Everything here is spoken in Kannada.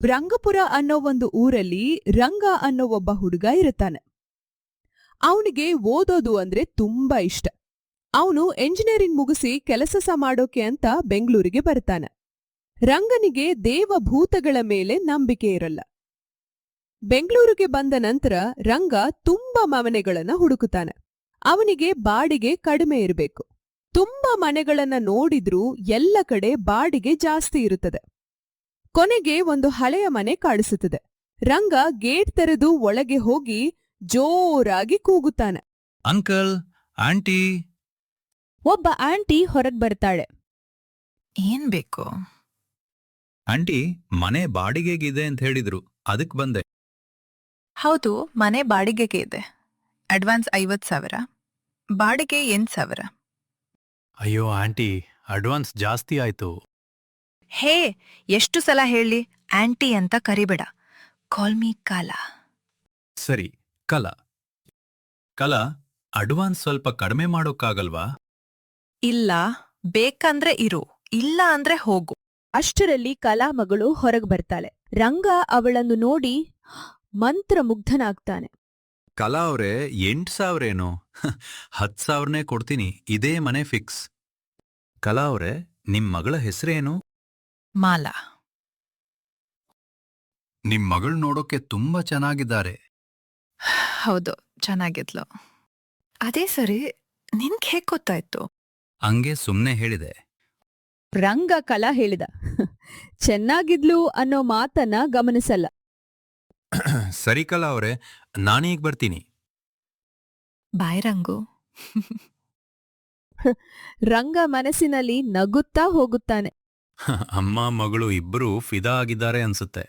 ರಂಗಪುರ ಅನ್ನೋ ಒಂದು ಊರಲ್ಲಿ ರಂಗ ಅನ್ನೋ ಒಬ್ಬ ಹುಡುಗ ಇರುತ್ತಾನೆ. ಅವನಿಗೆ ಓದೋದು ಅಂದ್ರೆ ತುಂಬಾ ಇಷ್ಟ. ಅವನು ಎಂಜಿನಿಯರಿಂಗ್ ಮುಗಿಸಿ ಕೆಲಸ ಮಾಡೋಕೆ ಅಂತ ಬೆಂಗಳೂರಿಗೆ ಬರ್ತಾನೆ. ರಂಗನಿಗೆ ದೇವಭೂತಗಳ ಮೇಲೆ ನಂಬಿಕೆ ಇರಲ್ಲ. ಬೆಂಗಳೂರಿಗೆ ಬಂದ ನಂತರ ರಂಗ ತುಂಬಾ ಮನೆಗಳನ್ನ ಹುಡುಕುತ್ತಾನೆ. ಅವನಿಗೆ ಬಾಡಿಗೆ ಕಡಿಮೆ ಇರಬೇಕು. ತುಂಬಾ ಮನೆಗಳನ್ನ ನೋಡಿದ್ರೂ ಎಲ್ಲ ಕಡೆ ಬಾಡಿಗೆ ಜಾಸ್ತಿ ಇರುತ್ತದೆ. ಕೊನೆಗೆ ಒಂದು ಹಳೆಯ ಮನೆ ಕಾಣಿಸುತ್ತದೆ. ರಂಗ ಗೇಟ್ ತೆರೆದು ಒಳಗೆ ಹೋಗಿ ಜೋರಾಗಿ ಕೂಗುತ್ತಾನೆ. Uncle, aunty. ಒಬ್ಬ ಆಂಟಿ ಹೊರಗ್ ಬರ್ತಾಳೆ. ಏನ್ ಬೇಕು? ಆಂಟಿ, ಮನೆ ಬಾಡಿಗೆಗಿದೆ ಅಂತ ಹೇಳಿದ್ರು, ಅದಕ್ ಬಂದೆ. ಹೌದು, ಮನೆ ಬಾಡಿಗೆಗೆ ಇದೆ. ಅಡ್ವಾನ್ಸ್ 50,000, ಬಾಡಿಗೆ 8,000. ಅಯ್ಯೋ ಆಂಟಿ, ಅಡ್ವಾನ್ಸ್ ಜಾಸ್ತಿ ಆಯ್ತು. ಹೇ, ಎಷ್ಟು ಸಲ ಹೇಳಿ ಆಂಟಿ ಅಂತ ಕರಿಬೇಡ. ಕಾಲ್ ಮೀ ಕಾಲ. ಸರಿ, ಕಲಾ, ಅಡ್ವಾನ್ಸ್ ಸ್ವಲ್ಪ ಕಡಿಮೆ ಮಾಡೋಕ್ಕಾಗಲ್ವಾ? ಇಲ್ಲ, ಬೇಕಂದ್ರೆ ಇರು, ಇಲ್ಲ ಅಂದ್ರೆ ಹೋಗು. ಅಷ್ಟರಲ್ಲಿ ಕಲಾ ಮಗಳು ಹೊರಗ್ ಬರ್ತಾಳೆ. ರಂಗ ಅವಳನ್ನು ನೋಡಿ ಮಂತ್ರಮುಗ್ಧನಾಗ್ತಾನೆ. ಕಲಾ ಅವ್ರೆ, 8,000 ಏನೋ? 10,000ನೇ ಕೊಡ್ತೀನಿ, ಇದೇ ಮನೆ ಫಿಕ್ಸ್. ಕಲಾ ಅವ್ರೆ, ನಿಮ್ ಮಗಳ ಹೆಸರೇನು? ಮಾಲಾ. ನಿಮ್ ಮಗಳು ನೋಡೋಕೆ ತುಂಬಾ ಚೆನ್ನಾಗಿದ್ದಾರೆ. ಹೌದು, ಚೆನ್ನಾಗಿದ್ಲು. ಅದೇ ಸರಿ, ನಿನ್ಗೆ ಹೇಗ್ ಗೊತ್ತಾಯ್ತು? ಹಂಗೆ ಸುಮ್ನೆ ಹೇಳಿದೆ. ರಂಗ ಕಲಾ ಹೇಳಿದ. ಚೆನ್ನಾಗಿದ್ಲು ಅನ್ನೋ ಮಾತನ್ನ ಗಮನಿಸಲ್ಲ. ಸರಿ ಕಲಾ ಅವ್ರೆ, ನಾನೀಗ ಬರ್ತೀನಿ. ಬಾಯ್ ರಂಗು. ರಂಗ ಮನಸ್ಸಿನಲ್ಲಿ ನಗುತ್ತಾ ಹೋಗುತ್ತಾನೆ. ಅಮ್ಮ ಮಗಳು ಇಬ್ಬರೂ ಫಿದಾ ಆಗಿದ್ದಾರೆ ಅನ್ಸುತ್ತೆ.